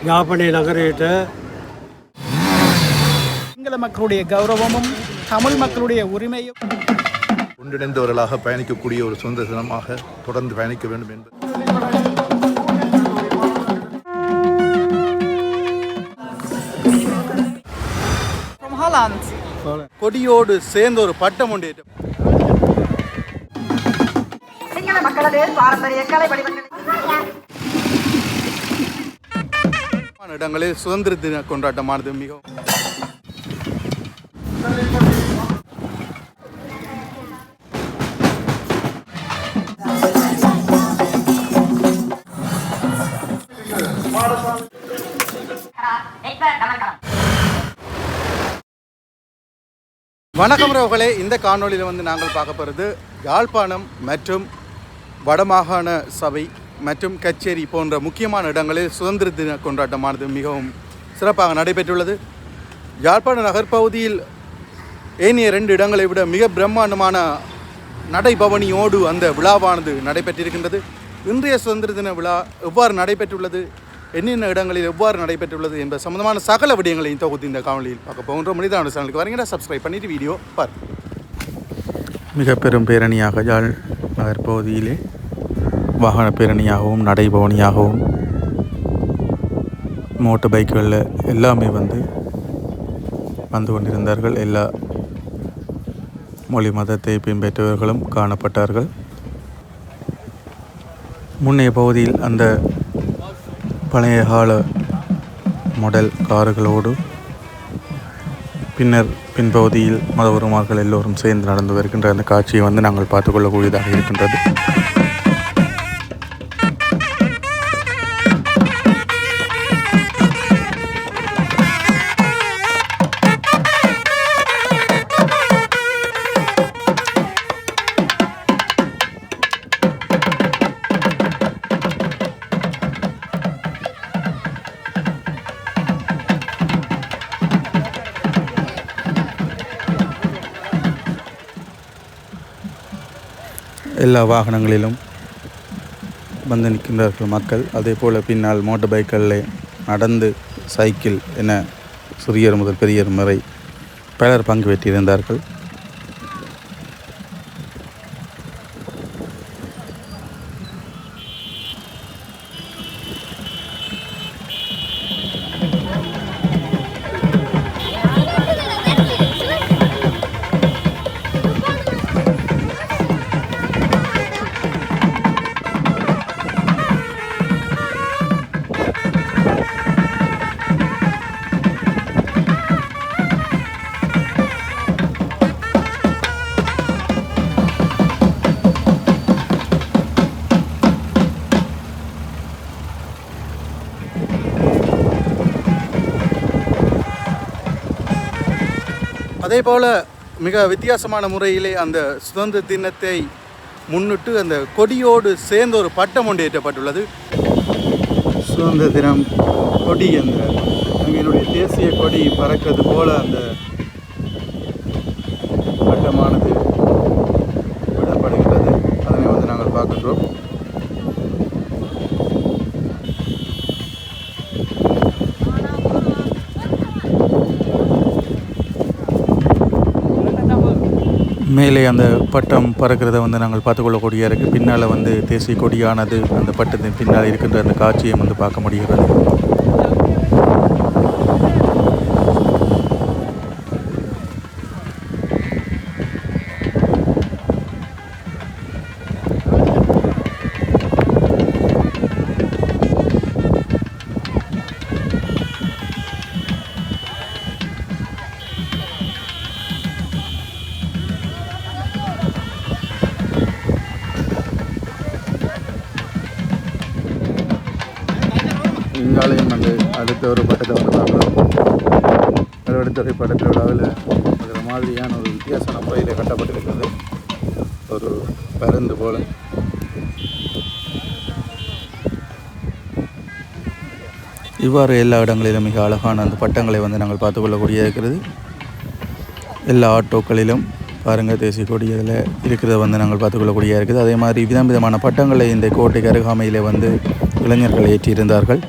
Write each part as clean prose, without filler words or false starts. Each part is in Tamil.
யாப்பனை நகரிட்ட சிங்கள மக்களுடைய கௌரவமும் தமிழ் மக்களுடைய உரிமையும் ஒன்றிணைந்தவர்களாக பயணிக்கக்கூடிய ஒரு சுதந்திர தினமாக தொடர்ந்து பயணிக்க வேண்டும் என்பது கொடியோடு சேர்ந்த ஒரு பட்டம் ஒன்று சிங்கள மக்களது பாரம்பரிய கலை வடிவங்களை இடங்களில் சுதந்திர தின கொண்டாட்டமானது மிகவும் வணக்கம் ரவுகளே. இந்த காணொலியில் வந்து நாங்கள் பார்க்க போகிறது யாழ்ப்பாணம் மற்றும் வடமாகாண சபை மற்றும் கச்சேரி போன்ற முக்கியமான இடங்களில் சுதந்திர தின கொண்டாட்டமானது மிகவும் சிறப்பாக நடைபெற்றுள்ளது. யாழ்ப்பாண நகர்பகுதியில் ஏனைய 2 இடங்களை விட மிக பிரம்மாண்டமான நடைபவனியோடு அந்த விழாவானது நடைபெற்றிருக்கின்றது. இன்றைய சுதந்திர தின விழா எவ்வாறு நடைபெற்றுள்ளது, என்னென்ன இடங்களில் எவ்வாறு நடைபெற்றுள்ளது என்பது சம்பந்தமான சகல விடயங்களையும் தொகுத்து இந்த காணொலியில் பார்க்க போகின்ற மனிதன சேனலுக்கு வரீங்கன்னா சப்ஸ்கிரைப் பண்ணிட்டு வீடியோ பார். மிக பெரும் பேரணியாக யாழ் நகர்பகுதியிலே வாகன பேரணியாகவும் நடைபவனியாகவும் மோட்டர் பைக்குகளில் எல்லாமே வந்து கொண்டிருந்தார்கள். எல்லா மொழி மதத்தை பின்பற்றவர்களும் காணப்பட்டார்கள். முன்னைய பகுதியில் அந்த பழைய கால மாடல் கார்களோடு பின்பகுதியில் மதகுருமார்கள் எல்லோரும் சேர்ந்து நடந்து வருகின்ற அந்த காட்சியை வந்து நாங்கள் பார்த்துக்கொள்ளக்கூடியதாக இருக்கின்றது. எல்லா வாகனங்களிலும் வந்து நிற்கின்றார்கள் மக்கள். அதே போல் பின்னால் மோட்டர் பைக்களில் நடந்து, சைக்கிள் என சிறியர் முதல் பெரியர் வரை பலர் பங்கு பெற்றிருந்தார்கள். அதே போல் மிக வித்தியாசமான முறையிலே அந்த சுதந்திர தினத்தை முன்னிட்டு அந்த கொடியோடு சேர்ந்த ஒரு பட்டம் ஒன்று ஏற்றப்பட்டுள்ளது. சுதந்திர தினம் கொடி, அந்த எங்களுடைய தேசிய கொடி பறக்கிறது போல அந்த பட்டமானது விடப்படுகிறது. அதனை வந்து நாங்கள் பார்க்கின்றோம். மேலே அந்த பட்டம் பறக்கிறத வந்து நாங்கள் பார்த்துக்கொள்ளக்கூடிய இருக்குது. பின்னால் வந்து தேசிய கொடியானது அந்த பட்டத்தின் பின்னால் இருக்கின்ற அந்த காட்சியை வந்து பார்க்க முடிகிறது. இங்காலையும் வந்து அடுத்த ஒரு பட்டத்தை வந்து பார்க்குறோம். அடுத்த பட்டத்தில் விழாவில் இருக்கிற மாதிரியான ஒரு வித்தியாசமான முறையில் கட்டப்பட்டிருக்கிறது. ஒரு பருந்து போல் இவ்வாறு எல்லா இடங்களிலும் மிக அழகான அந்த பட்டங்களை வந்து நாங்கள் பார்த்துக்கொள்ளக்கூடிய இருக்கிறது. எல்லா ஆட்டோக்களிலும் பாருங்கள் தேசிய கொடி இதில் இருக்கிறத வந்து நாங்கள் பார்த்துக்கொள்ளக்கூடிய இருக்குது. அதே மாதிரி விதமான பட்டங்களை இந்த கோட்டைக்கு அருகாமையில் வந்து இளைஞர்கள் ஏற்றியிருந்தார்கள்.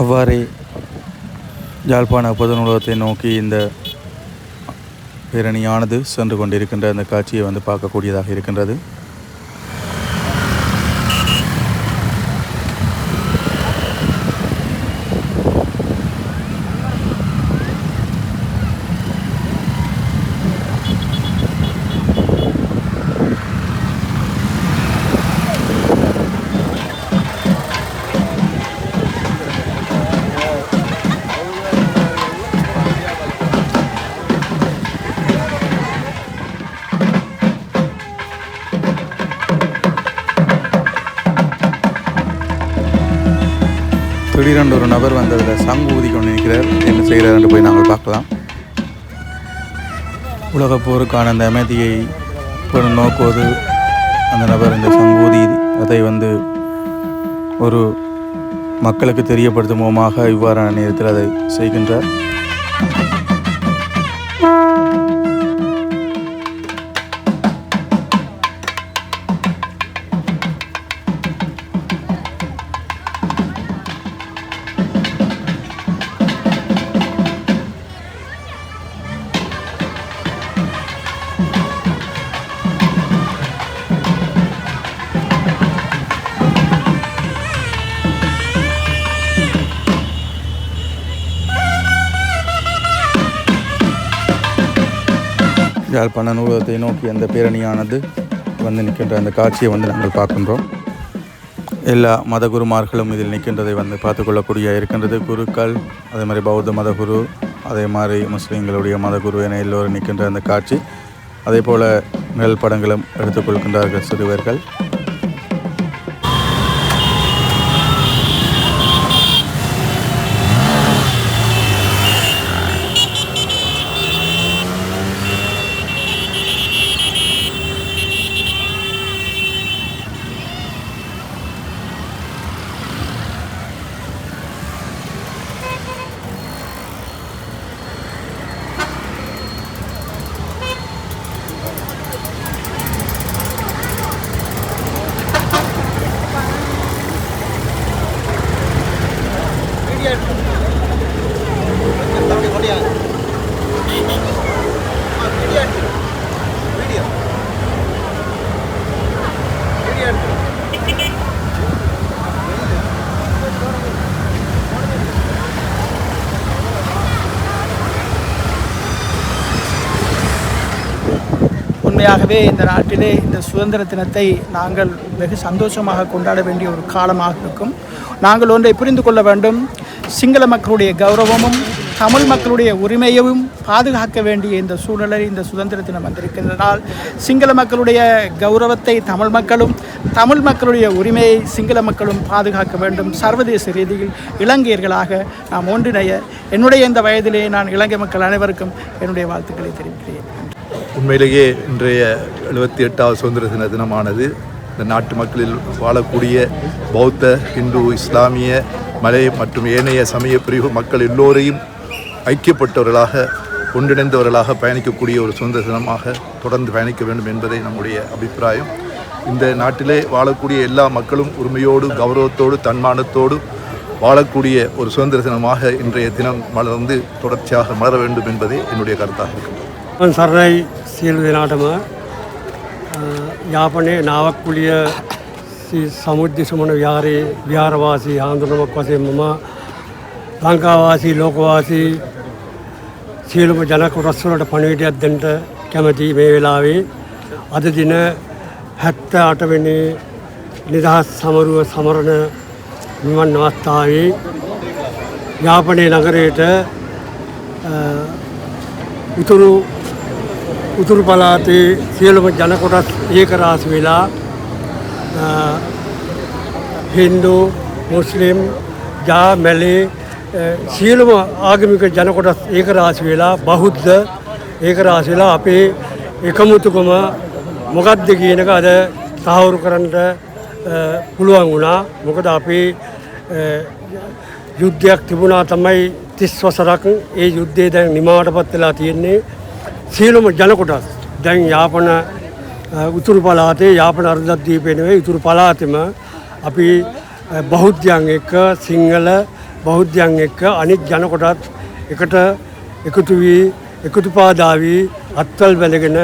அவ்வாறே யாழ்ப்பாண பொது நூலகத்தை நோக்கி இந்த பேரணியானது சென்று கொண்டிருக்கின்ற அந்த காட்சியை வந்து பார்க்கக்கூடியதாக இருக்கின்றது. திடீரென்று ஒரு நபர் வந்து அதில் சங்கு ஊதி கொண்டு நிற்கிறார். என்ன செய்கிறார் என்று போய் நாங்கள் பார்க்கலாம். உலகப் போருக்கான அந்த அமைதியை நோக்குவது அந்த நபர் இந்த சங்கூதி அதை வந்து ஒரு மக்களுக்கு தெரியப்படுத்தும் முகமாக இவ்வாறான நேரத்தில் அதை செய்கின்றார். யாழ்ப்பாண நூலகத்தை நோக்கி அந்த பேரணியானது வந்து நிற்கின்ற அந்த காட்சியை வந்து நாங்கள் பார்க்கின்றோம். எல்லா மதகுருமார்களும் இதில் நிற்கின்றதை வந்து பார்த்துக்கொள்ளக்கூடிய இருக்கின்றது. குருக்கள், அதே மாதிரி பௌத்த மதகுரு, அதே மாதிரி முஸ்லீம்களுடைய மதகுரு என எல்லோரும் நிற்கின்ற அந்த காட்சி. அதே போல் நிழல் படங்களும் எடுத்துக்கொள்கின்றார்கள் சிறுவர்கள். உண்மையாகவே இந்த நாட்டிலே இந்த சுதந்திர தினத்தை நாங்கள் வெகு சந்தோஷமாக கொண்டாட வேண்டிய ஒரு காலமாக இருக்கும். நாங்கள் ஒன்றை புரிந்து கொள்ள வேண்டும். சிங்கள மக்களுடைய கௌரவமும் தமிழ் மக்களுடைய உரிமையையும் பாதுகாக்க வேண்டிய இந்த சூழலை இந்த சுதந்திர தினம் வந்திருக்கின்றனால் சிங்கள மக்களுடைய கௌரவத்தை தமிழ் மக்களும் தமிழ் மக்களுடைய உரிமையை சிங்கள மக்களும் பாதுகாக்க வேண்டும். சர்வதேச ரீதியில் இலங்கையர்களாக நாம் ஒன்றிணைய என்னுடைய இந்த வயதிலே நான் இலங்கை மக்கள் அனைவருக்கும் என்னுடைய வாழ்த்துக்களை தெரிவிக்கிறேன். உண்மையிலேயே இன்றைய 78வது சுதந்திர தின தினமானது இந்த நாட்டு மக்களில் வாழக்கூடிய பௌத்த, இந்து, இஸ்லாமிய, மலை மற்றும் ஏனைய சமய பிரிவு மக்கள் எல்லோரையும் ஐக்கியப்பட்டவர்களாக ஒன்றிணைந்தவர்களாக பயணிக்கக்கூடிய ஒரு சுதந்திர தினமாக தொடர்ந்து பயணிக்க வேண்டும் என்பதே நம்முடைய அபிப்பிராயம். இந்த நாட்டிலே வாழக்கூடிய எல்லா மக்களும் உரிமையோடு, கௌரவத்தோடு, தன்மானத்தோடு வாழக்கூடிய ஒரு சுதந்திர தினமாக இன்றைய தினம் மலர்ந்து தொடர்ச்சியாக மலர வேண்டும் என்பதே என்னுடைய கருத்தாக இருக்கிறது. සරණයි සියලු දෙනාටම යාපනයේ නාවක්කුලිය සමුද්‍ය සුමන විහාරයේ විහාරවාසී ආන්දරමක් වශයෙන් මම ලංකාවාසී ලෝකවාසී සියලුම ජන කොටස් වලට පණිවිඩයක් දෙන්න කැමැති මේ වෙලාවේ අද දින 78 වෙනි නිදහස් සමරුව සමරන මෙවන් අවස්ථාවේ යාපනයේ නගරයට උතුරු පළාතේ සියලුම ජන කොටස් ඒක රාශි වෙලා හින්දු, මුස්ලිම්, ජා, මැලේ සියලුම ආගමික ජන කොටස් ඒක රාශි වෙලා බෞද්ධ ඒක රාශි වෙලා අපේ එකමුතුකම මොකක්ද කියන එක අද තහවුරු කරන්න පුළුවන් වුණා. මොකද අපේ යුද්ධයක් තිබුණා තමයි 30 වසරක්. ඒ යුද්ධය දැන් නිමාවටපත් වෙලා තියෙන්නේ. සියලුම ජන කොටස් දැන් යාපන උතුරු පළාතේ යාපන අර්ධද්වීපේ නෙවෙයි උතුරු පළාතෙම අපි බෞද්ධයන් එක්ක සිංහල, බෞද්ධයන් එක්ක අනිත් ජන කොටත් එකට එකතු වී එකතුපාදාවී අත්වල් බැලගෙන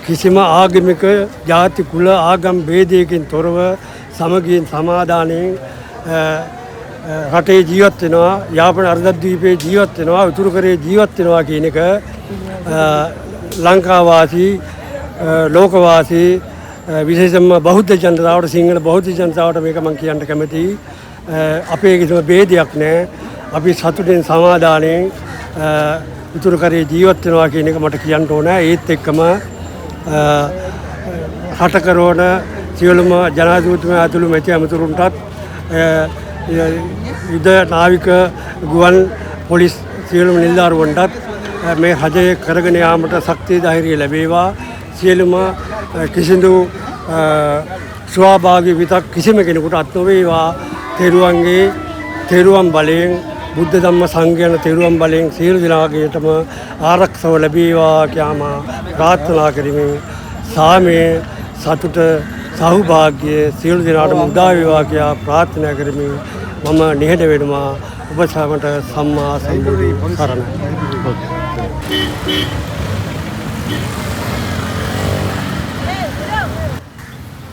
කිසිම ආගමික ජාති කුල ආගම් ભેදයකින් තොරව සමගියෙන් සමාදානයෙන් රටේ ජීවත් වෙනවා යාපන අර්ධද්වීපයේ ජීවත් වෙනවා උතුරු කරේ ජීවත් වෙනවා කියන එක ලංකාවාසී ලෝකවාසී විශේෂයෙන්ම බෞද්ධ ජනතාවට සිංහල බෞද්ධ ජනතාවට මේක මම කියන්න කැමතියි අපේ කිසිම ભેදයක් නැහැ අපි සතුටින් සමාදානයෙන් උතුරු කරේ ජීවත් වෙනවා කියන එක මට කියන්න ඕන ඒත් එක්කම රට කරවන සියලුම ජනාධිපතිතුමා ඇතුළු මැති ඇමතුරුන්ටත් යුද නාවික ගුවන් පොලිස් සියලුම නිලධාරීන්ටත් මේ රජය කරගෙන යාමට ශක්තිය ධෛර්යය ලැබේවා සියලුම කිසිදු ස්වාභාවික විතක් කිසිම කෙනෙකුට අත් නොවේවා තෙරුවන් බලයෙන් බුද්ධ ධම්ම සංඝ යන තෙරුවන් බලයෙන් සියලු දෙනාගේටම ආරක්ෂාව ලැබේවා කියාම ප්‍රාර්ථනා කරමින් සාමයේ සතුට සෞභාග්‍ය සියලු දෙනාටම උදා වේවා කියා ප්‍රාර්ථනා කරමින් මම නිහඬ වෙනවා ඔබ සමට සම්මා සම්බුද්ධ සරණයි.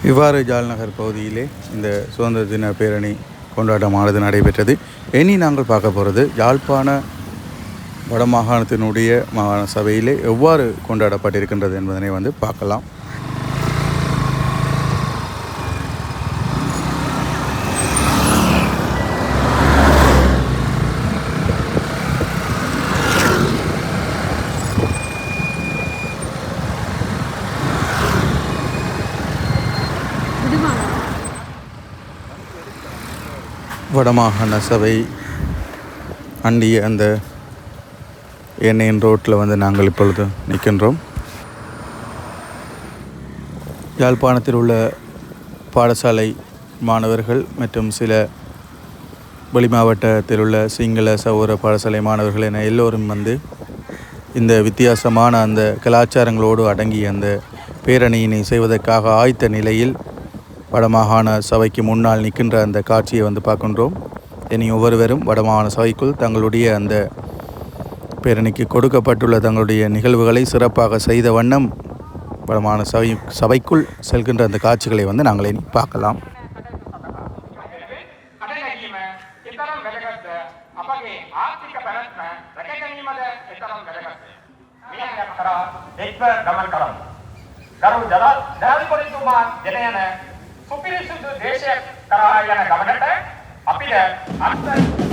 இவ்வாறு ஜால்நகர் பகுதியிலே இந்த சுதந்திர தின பேரணி கொண்டாட்டமானது நடைபெற்றது. இனி நாங்கள் பார்க்க போகிறது யாழ்ப்பாண வடமாகாணத்தினுடைய மாகாண சபையிலே எவ்வாறு கொண்டாடப்பட்டிருக்கின்றது என்பதனை பார்க்கலாம். வடமாகாண சபை அண்டிய அந்த எண்ணெயின் ரோட்டில் நாங்கள் இப்பொழுது நிற்கின்றோம். யாழ்ப்பாணத்தில் உள்ள பாடசாலை மாணவர்கள் மற்றும் சில வெளி மாவட்டத்தில் உள்ள சிங்கள சௌர பாடசாலை மாணவர்கள் என எல்லோரும் இந்த வித்தியாசமான அந்த கலாச்சாரங்களோடு அடங்கிய அந்த பேரணியினை செய்வதற்காக ஆயத்த நிலையில் வடமாகாண சபைக்கு முன்னால் நிற்கின்ற அந்த காட்சியை பார்க்கின்றோம். இனி ஒவ்வொருவரும் வடமாகாண சபைக்குள் தங்களுடைய அந்த பேரணிக்கு கொடுக்கப்பட்டுள்ள தங்களுடைய நிகழ்வுகளை சிறப்பாக செய்த வண்ணம் வடமாகாண சபைக்குள் செல்கின்ற அந்த காட்சிகளை நாங்கள் இனி பார்க்கலாம். සුපිරිසුදු දේශයක් කරා යන ගමනට අපිට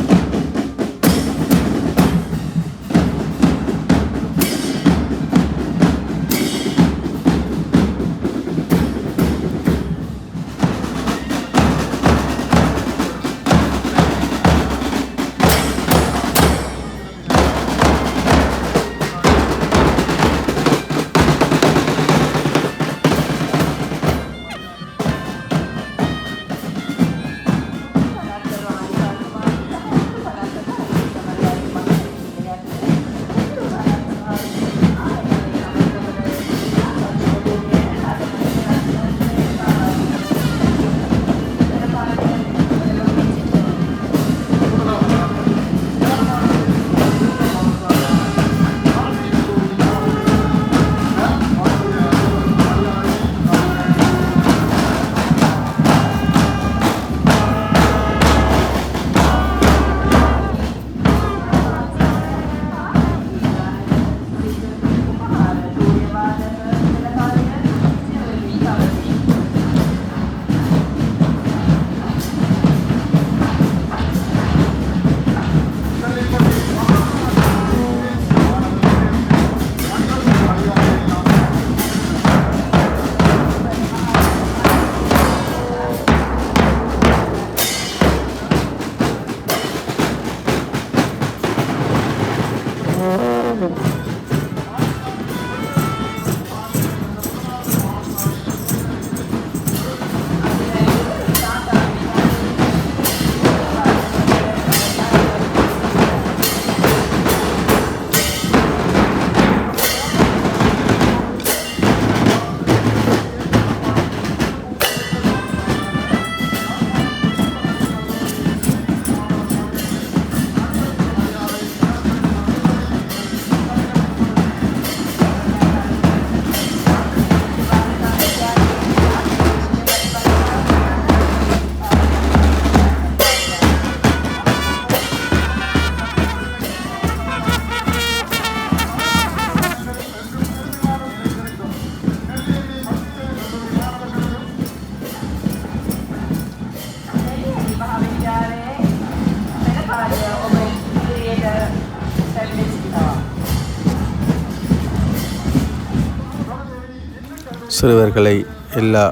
சிறுவர்களை எல்லா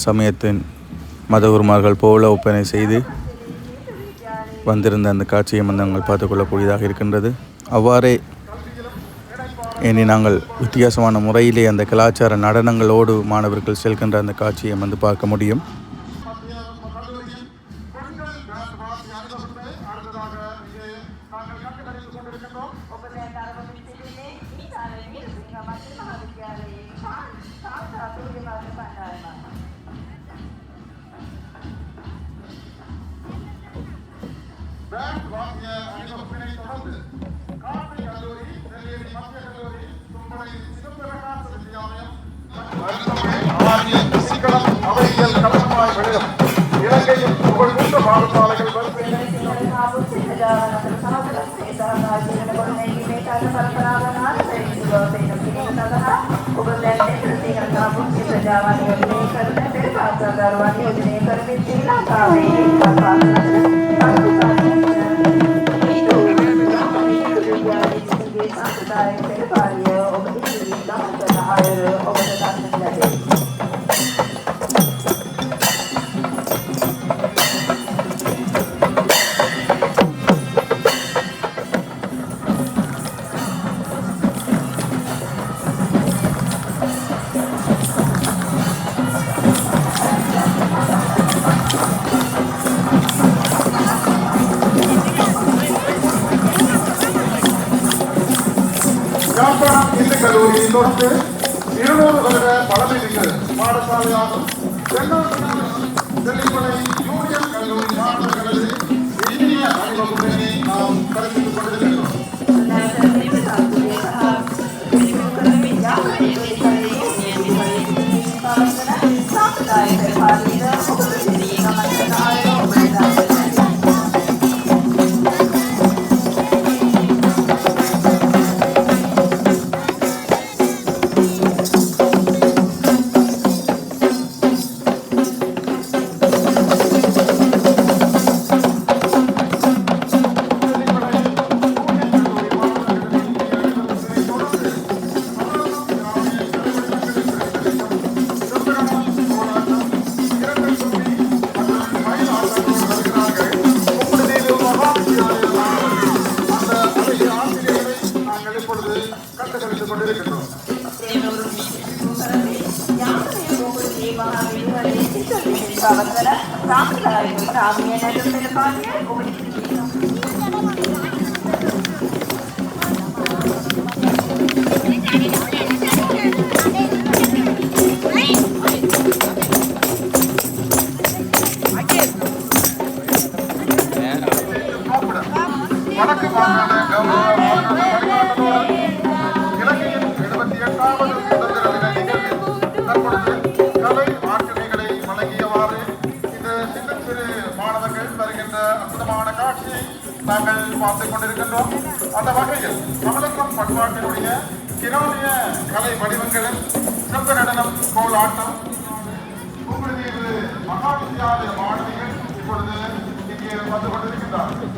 சமயத்தின் மதகுருமார்கள் போல ஒப்பனை செய்து வந்திருந்த அந்த காட்சியை நாங்கள் பார்த்துக்கொள்ளக்கூடியதாக இருக்கின்றது. அவ்வாறே இனி நாங்கள் வித்தியாசமான முறையிலே அந்த கலாச்சார நடனங்களோடு மாணவர்கள் செல்கின்ற அந்த காட்சியை பார்க்க முடியும். இந்து கல்லூரியில் தொட்டு 200 வருட பழமைமிகு பாடசாலையாகும் தெல்லிப்படை யூனியன் கல்லூரி மாணவர்களது இனிய அணிவகுப்பினை நாம் கருத்தில் கொண்டிருக்கிறோம். வடக்கு மாகாண கௌரவ இலங்கையின் 78வது சுதந்திர தின நிகழ்வில் தற்பொழுது கலை மாற்றுமைகளை வழங்கியவாறு இந்த சின்ன சிறு மாணவர்கள் வருகின்ற அற்புதமான காட்சியை நாங்கள் பார்த்துக் கொண்டிருக்கின்றோம். அந்த வகையில் தமிழகம் பண்பாட்டினுடைய கிராமிய கலை வடிவங்களில் சிறப்பு நடனம், கோலாட்டம், உங்களுடைய மகாவித்யாலய மாணவிகள் இப்பொழுது இங்கே வந்து கொண்டிருக்கின்றார்கள்.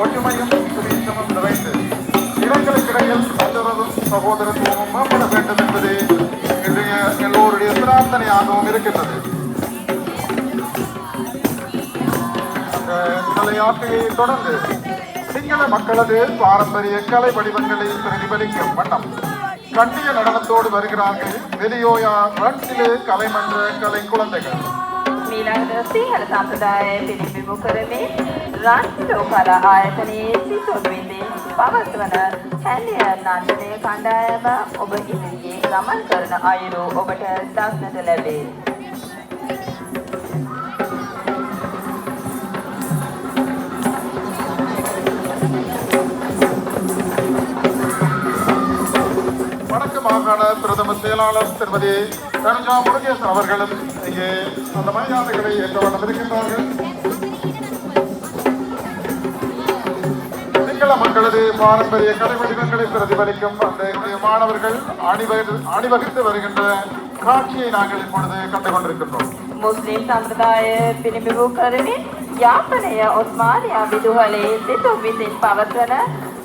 ஒற்றுமையும் சுதீட்சமும் நிறைந்து இனங்களுக்கிடையில் நல்லுறவும் சகோதரத்துவமும் மேம்பட வேண்டும் என்பது இன்றைய எல்லோருடைய பிரார்த்தனையாகவும் இருக்கின்றது. கலை ஆட்டையை தொடர்ந்து சிங்கள மக்களது பாரம்பரிய கலை வடிவங்களை பிரதிபலிக்கும் வண்ணம் கண்டிய நடனத்தோடு வருகிறார்கள் வெளியோயா ரன்சிலே கலைமன்ற கலை குழந்தைகள். මීළඟට සිංහල සම්ප්‍රදාය පිළිබිඹු කරමින් රන්සිලෝ කලා ආයතනයේ සිසුන් වෙතින් පවත්වන හැලිය නන්දනය කණ්ඩායම ඔබ ඉදිරියේ ගමන් කරන අයුරු ඔබට දක්නට ලැබේ. வடக்கு மாகாண பிரதம செயலாளர் திருமதி தனுஜா முருகேசன் அவர்களும் இங்கே அந்த மரியாதைகளை ஏற்ற வண்ணம் இருக்கின்றார்கள். சிங்கள மக்களது பாரம்பரிய கலை வடிவங்களை பிரதிபலிக்கும் அந்த மாணவர்கள் அணிவகுத்து வருகின்ற காட்சியை நாங்கள் இப்பொழுது கண்டு கொண்டிருக்கின்றோம். මුස්ලිම් සම්ප්‍රදාය පිළිබිඹු කරමින් යාපනය ඔස්මානියා විදුහලේ සිසුන් විසින් පවත්වන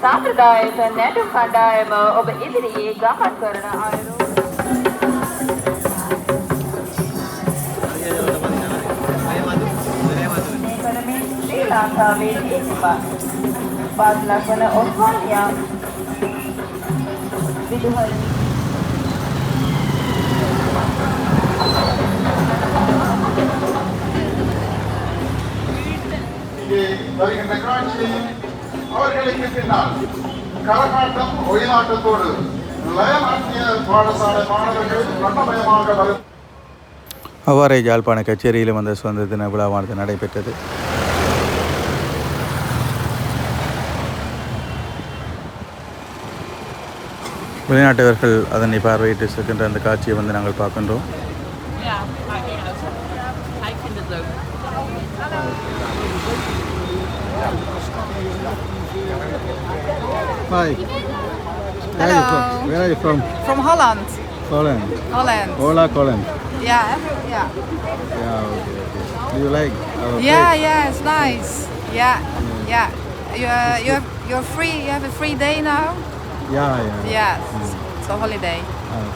සම්ප්‍රදායට නැටුම් කණ්ඩායම ඔබ ඉදිරියේ ගමන් කරන අයුරු ශ්‍රී ලංකාවේ පාසලක් වන ඔස්මානියා විදුහලේ இங்கே வருகின்ற காட்சியை அவர்களுக்கு பின்னால் கரகாட்டம் ஒயிலாட்டத்தோடு லயநாட்டிய பாடசாலை மாணவர்கள் வண்ணமயமாக வரும். அவ்வாறே யாழ்ப்பாண கச்சேரியிலும் அந்த சுதந்திர தின விழாவானது நடைபெற்றது. வெளிநாட்டவர்கள் அதனை பார்வையிட்டு செல்கின்ற அந்த காட்சியை வந்து நாங்கள் பார்க்கின்றோம். Hi. Hello. Where are you from? From Holland. Holland. Holland. Hola, Holland. Yeah. Yeah, okay. Do you like our Yeah, it's nice. Yeah. You're free. You have a free day now. Yeah. Yeah. It's a holiday.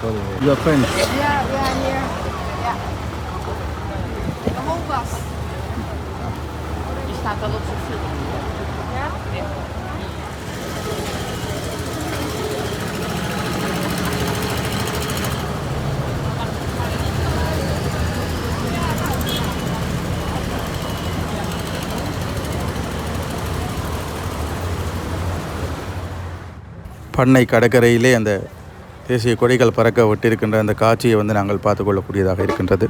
Holiday. Your friends? Yeah, here. Yeah. The whole bus. Die staat al op zijn fiets. Ja? பண்ணை கடற்கரையிலே அந்த தேசிய கொடிகள் பறக்க விட்டிருக்கின்ற அந்த காட்சியை வந்து நாங்கள் பார்த்து கொள்ளக்கூடியதாக இருக்கின்றது.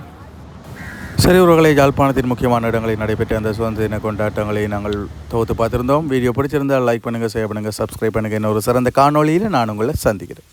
சரி உறவுகளை, யாழ்ப்பாணத்தின் முக்கியமான இடங்களில் நடைபெற்ற அந்த சுதந்திர தின கொண்டாட்டங்களை நாங்கள் தொகுத்து பார்த்திருந்தோம். வீடியோ பிடிச்சிருந்தால் லைக் பண்ணுங்கள், ஷேர் பண்ணுங்கள், சப்ஸ்கிரைப் பண்ணுங்கள். இன்னொரு சிறந்த காணொளியில் நான் உங்களை சந்திக்கிறேன்.